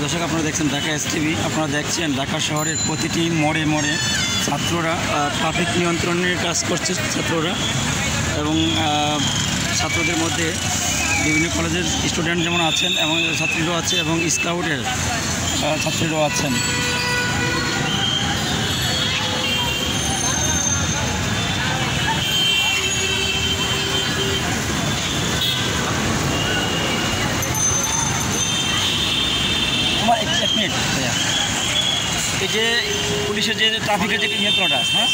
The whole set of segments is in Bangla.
দর্শক, আপনারা দেখছেন ঢাকা এসটিভি। আপনারা দেখছেন ঢাকা শহরের প্রতিটি মোড়ে মোড়ে ছাত্ররা ট্রাফিক নিয়ন্ত্রণের কাজ করছে ছাত্ররা, এবং ছাত্রদের মধ্যে বিভিন্ন কলেজের স্টুডেন্ট যেমন আছেন এবং ছাত্রীরাও আছে এবং স্কাউটের ছাত্রীরাও আছেন। এক মিনিট ভাইয়া, এই যে পুলিশের যে ট্রাফিকের যে নিয়ন্ত্রণটা, হ্যাঁ,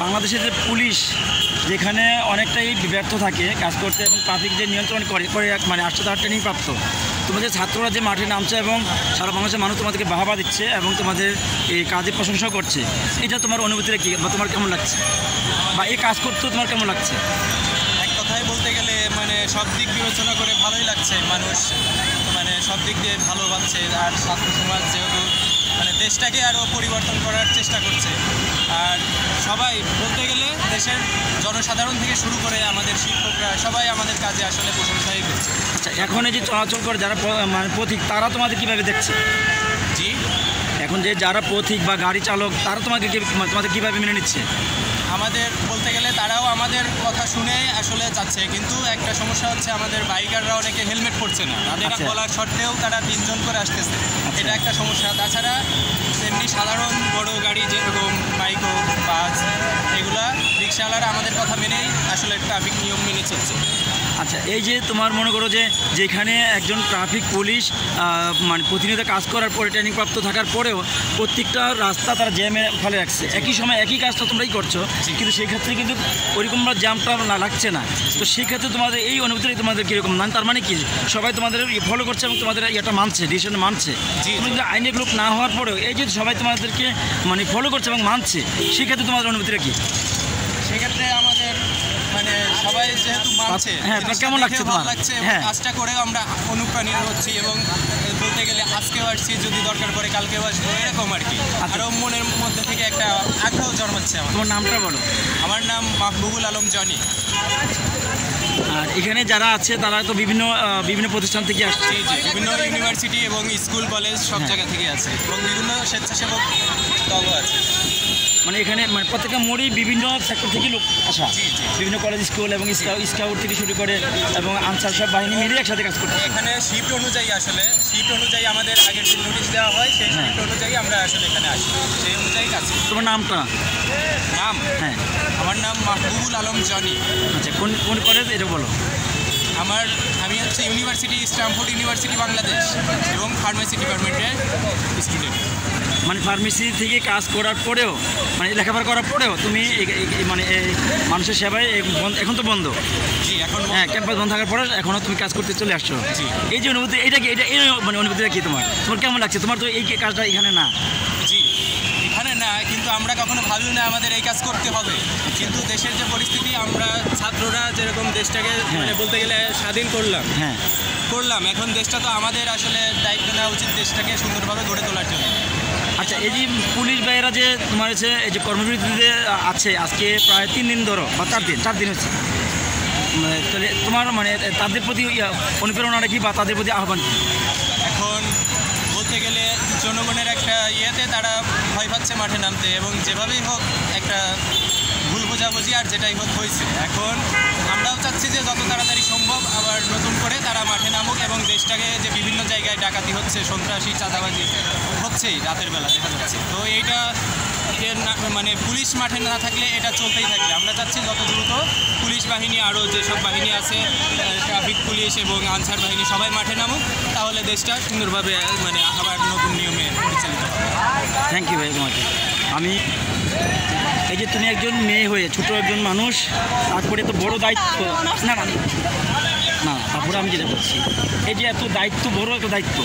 বাংলাদেশের যে পুলিশ যেখানে অনেকটাই ব্যর্থ থাকে কাজ করতে এবং ট্রাফিক যে নিয়ন্ত্রণ করে মানে 8 তার ট্রেনিং প্রাপ্ত, তোমাদের ছাত্ররা যে মাঠে নামছে এবং সারা বাংলাদেশের মানুষ তোমাদেরকে বাহবা দিচ্ছে এবং তোমাদের এই কাজের প্রশংসা করছে, এটা তোমার অনুভূতিটা কী বা তোমার কেমন লাগছে, বা এই কাজ করতেও তোমার কেমন লাগছে? এক কথায় বলতে গেলে মানে সব দিক বিবেচনা করে ভালোই লাগছে। মানুষ মানে সব দিক দিয়ে ভালো ভাবছে, আর ছাত্র সমাজ যেহেতু মানে দেশটাকে আরও পরিবর্তন করার চেষ্টা করছে। আর সবাই বলতে গেলে দেশের জনসাধারণ থেকে শুরু করে আমাদের শিক্ষকরা সবাই আমাদের কাজে আসলে প্রশংসাই করছে। আচ্ছা, এখন এই যে চলাচল করে যারা মানে পথিক, তারা তোমাদের কীভাবে দেখছে? জি, এখন যে যারা পথিক বা গাড়ি চালক, তারা তোমাদের কীভাবে মেনে নিচ্ছে? আমাদের বলতে গেলে তারাও আমাদের কথা শুনে আসলে যাচ্ছে, কিন্তু একটা সমস্যা হচ্ছে আমাদের বাইকাররা অনেকে হেলমেট পরছে না, তাদের বলার সত্ত্বেও তারা 3 জন করে আসতেছে, এটা একটা সমস্যা। তাছাড়া এমনি সাধারণ বড় গাড়ি যেরকম মাইক্রো বাস এগুলা রিক্সাওয়ালারা আমাদের কথা মেনেই আসলে ট্রাফিক নিয়ম মেনে চলছে। আচ্ছা, এই যে তোমার মনে করো যে যেখানে একজন ট্রাফিক পুলিশ মানে প্রতিনিয়ত কাজ করার পরে ট্রেনিং প্রাপ্ত থাকার পরেও প্রত্যেকটা রাস্তা তারা জ্যামে ফেলে রাখছে, একই সময় একই কাজটা তোমরাই করছো, কিন্তু সেই ক্ষেত্রে কিন্তু ওইরকমভাবে জ্যামটা লাগছে না। তো সেই ক্ষেত্রে তোমাদের এই অনুভূতি তোমাদের কীরকম? না তার মানে কি সবাই তোমাদের ফলো করছে এবং তোমাদের এটা মানছে, ডিসিশন মানছে, কিন্তু আইনের লোক না হওয়ার পরেও এই যে সবাই তোমাদেরকে মানে ফলো করছে এবং মানছে, সেক্ষেত্রে তোমাদের অনুভূতিটা কী? সেক্ষেত্রে আমাদের মানে সবাই যেহেতু মানছে, হ্যাঁ, কেমন লাগছে তোমার? লাগছে, হ্যাঁ, কাজটা করেও আমরা অনুপ্রাণিত হচ্ছি এবং বলতে গেলে আজকেও আসছি, যদি দরকার পড়ে কালকেও আসবো, এরকম আর কি। আরও মনের মধ্যে থেকে একটা আগ্রহ জন্মাচ্ছে। তোমার নামটা বলো। আমার নাম মাহবুবুল আলম জনি। আর এখানে যারা আছে তারা তো বিভিন্ন প্রতিষ্ঠান থেকে আসছে, বিভিন্ন ইউনিভার্সিটি এবং স্কুল কলেজ সব জায়গা থেকে আছে এবং বিভিন্ন স্বেচ্ছাসেবক দলও আছে। মানে এখানে মানে প্রত্যেকটা মোড়েই বিভিন্ন সেক্টর থেকে লোক আসা, বিভিন্ন কলেজ স্কুল এবং স্কাউট থেকে শুরু করে এবং আনসার সব বাহিনী মিলে একসাথে কাজ করতে। এখানে শিফট অনুযায়ী আমাদের আগের যে নোটিশ দেওয়া হয় সেই শিফট অনুযায়ী আমরা আসলে এখানে আসি, সেই অনুযায়ী কাজ করি। তোমার নামটা? নাম? হ্যাঁ, আমার নাম মাহবুবুল আলম জনি। আচ্ছা, কোন কলেজ এটা বলো? আমি হচ্ছে স্ট্যামফোর্ড ইউনিভার্সিটি বাংলাদেশ এবং ফার্মেসি ডিপার্টমেন্টের স্টুডেন্ট। মানে ফার্মেসি থেকে কাজ করার পরেও, মানে লেখাপড়া করার পরেও তুমি মানে মানুষের সেবায় এখন তো বন্ধ। জি, এখন হ্যাঁ, ক্যাম্পাস বন্ধ থাকার পরে এখনও তুমি কাজ করতে চলে আসছো। জি, এই যে অনুভূতি, এটা মানে অনুভূতিটা কি তোমার কেমন লাগছে? তোমার তো এই কাজটা এখানে না। জি, এখানে না, কিন্তু আমরা কখনো ভাবি না আমাদের এই কাজ করতে হবে, কিন্তু দেশের যে পরিস্থিতি, আমরা ছাত্ররা যেরকম দেশটাকে মানে বলতে গেলে স্বাধীন করলাম, এখন দেশটা তো আমাদের আসলে দায়িত্ব নেওয়া উচিত দেশটাকে সুন্দরভাবে গড়ে তোলার জন্য। আচ্ছা, এই যে পুলিশ ভাইয়েরা যে তোমার হচ্ছে এই যে কর্মবিরতিতে আছে আজকে প্রায় 3 দিন ধরো বা 4 দিন হচ্ছে, তাহলে তোমার মানে তাদের প্রতি অনুপ্রেরণাটা কি বা তাদের প্রতি আহ্বান কি? এখন বলতে গেলে জনগণের একটা ইয়েতে তারা ভয় পাচ্ছে মাঠে নামতে, এবং যেভাবেই হোক একটা ভুল বোঝাবুঝি আর যেটাই হোক হয়েছে। এখন আমরাও চাচ্ছি যে যত তাড়াতাড়ি সম্ভব আবার নতুন করে তারা মাঠে নামুক, এবং দেশটাকে যে বিভিন্ন জায়গায় ডাকাতি হচ্ছে, সন্ত্রাসী চাঁদাবাজি হচ্ছেই রাতের বেলা দেখা যাচ্ছে, তো এইটা মানে পুলিশ মাঠে না থাকলে এটা চলতেই থাকবে। আমরা চাচ্ছি যত দ্রুত পুলিশ বাহিনী, আরও যেসব বাহিনী আছে, ট্রাফিক পুলিশ এবং আনসার বাহিনী সবাই মাঠে নামুক, তাহলে দেশটা সুন্দরভাবে মানে আবার নতুন নিয়মে পরিচালিত হবে। থ্যাংক ইউ ভাই তোমাকে। আমি এই যে তুমি একজন মেয়ে হয়ে ছোট একজন মানুষ, তারপরে এত বড় দায়িত্ব, না তারপরে আমি যেটা বলছি, এই যে এত দায়িত্ব, বড় একটা দায়িত্ব,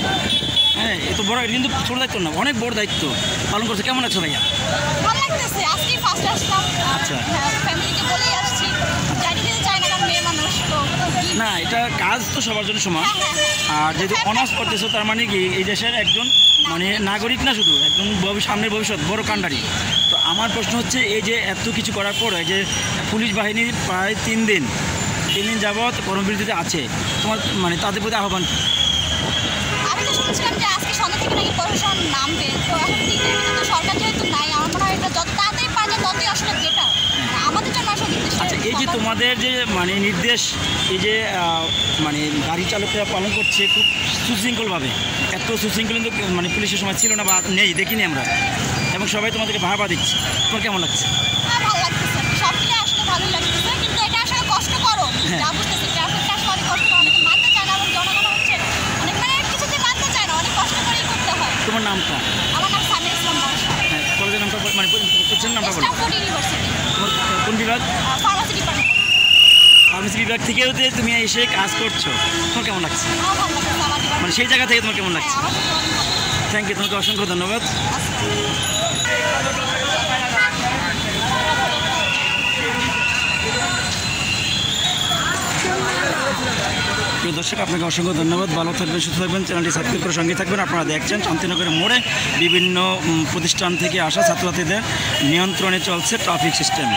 হ্যাঁ, এত বড় কিন্তু ছোটো দায়িত্ব না, অনেক বড় দায়িত্ব পালন করছে। কেমন আছো ভাইয়া? ভালো লাগতেছে, আজকে ফার্স্ট আসলাম। আচ্ছা, ফ্যামিলিকে বলেই আসছি, জানি কিন্তু চাই না, কারণ মেয়ে মানুষ তো। না, এটা কাজ তো সবার জন্য সমান। আর যেহেতু অনার্স করতেছো, তার মানে কি এই দেশের একজন মানে নাগরিক না, শুধু একজন সামনের ভবিষ্যৎ বড় কান্ডারি। তো আমার প্রশ্ন হচ্ছে, এই যে এত কিছু করার পর এই যে পুলিশ বাহিনী প্রায় 3 দিন যাবৎ কর্মবিরতিতে আছে, তোমার মানে তাদের প্রতি আহ্বান? আমি তো শুনছিলাম যে আজকে সন্ধ্যা থেকে নাকি প্রশাসন নামবে, তো এখন দিনের ভিতরে তো সরকার যেহেতু নাই, আমার মনে হয় এটা যত তাড়াতাড়ি পাওয়া যায় ততই আসলে বেটার আমাদের জন্য আসলে নির্দিষ্ট। আচ্ছা, এই যে তোমাদের যে মানে নির্দেশ, এই যে মানে গাড়ি চালকরা পালন করছে খুব সুশৃঙ্খলভাবে, এত সুশৃঙ্খল কিন্তু মানে পুলিশের সময় ছিল না বা নেই, দেখিনি আমরা, এবং সবাই তোমাদেরকে বাহবা দিচ্ছে, তোমার কেমন লাগছে? হ্যাঁ, ভালো লাগতেছে, সব মিলে আসলে ভালোই লাগতেছে, কিন্তু এটা আসলে কষ্টকরও। হ্যাঁ। যা বুঝতেছি ট্রাফিকটা আসলে অনেক কষ্ট, অনেকে মানতে চায় না, এবং জনগণ হচ্ছে অনেক মানে কিছুতে মানতে চায় না, অনেক কষ্ট করেই করতে হয়। তোমার নামটা? আমার নাম সামিয়া ইসলাম বর্ষা, হ্যাঁ, কলেজের নামটা মানে কোচিংয়ের নামটা বলো। স্টাফোর্ড ইউনিভার্সিটি, তোমার কোন বিভাগ? Pharmacy department. ফার্মেসি বিভাগ থেকেও যে তুমি এসে কাজ করছো, তোমার কেমন লাগছে? আমার ভালো লাগতেছে আমার ডিপার্টমেন্ট। মানে সেই জায়গা থেকে তোমার কেমন হ্যাঁ, লাগছে? আমার সাথে অনেক ভালো। থ্যাংক ইউ, তোমাকে অসংখ্য ধন্যবাদ। প্রিয় দর্শক, আপনাকে অসংখ্য ধন্যবাদ। ভালো থাকবেন, সুস্থ থাকবেন, চ্যানেলটি সাবস্ক্রাইব করে সঙ্গে থাকবেন। আপনারা দেখছেন শান্তিনগরের মোড়ে বিভিন্ন প্রতিষ্ঠান থেকে আসা ছাত্রছাত্রীদের নিয়ন্ত্রণে চলছে ট্রাফিক সিস্টেম।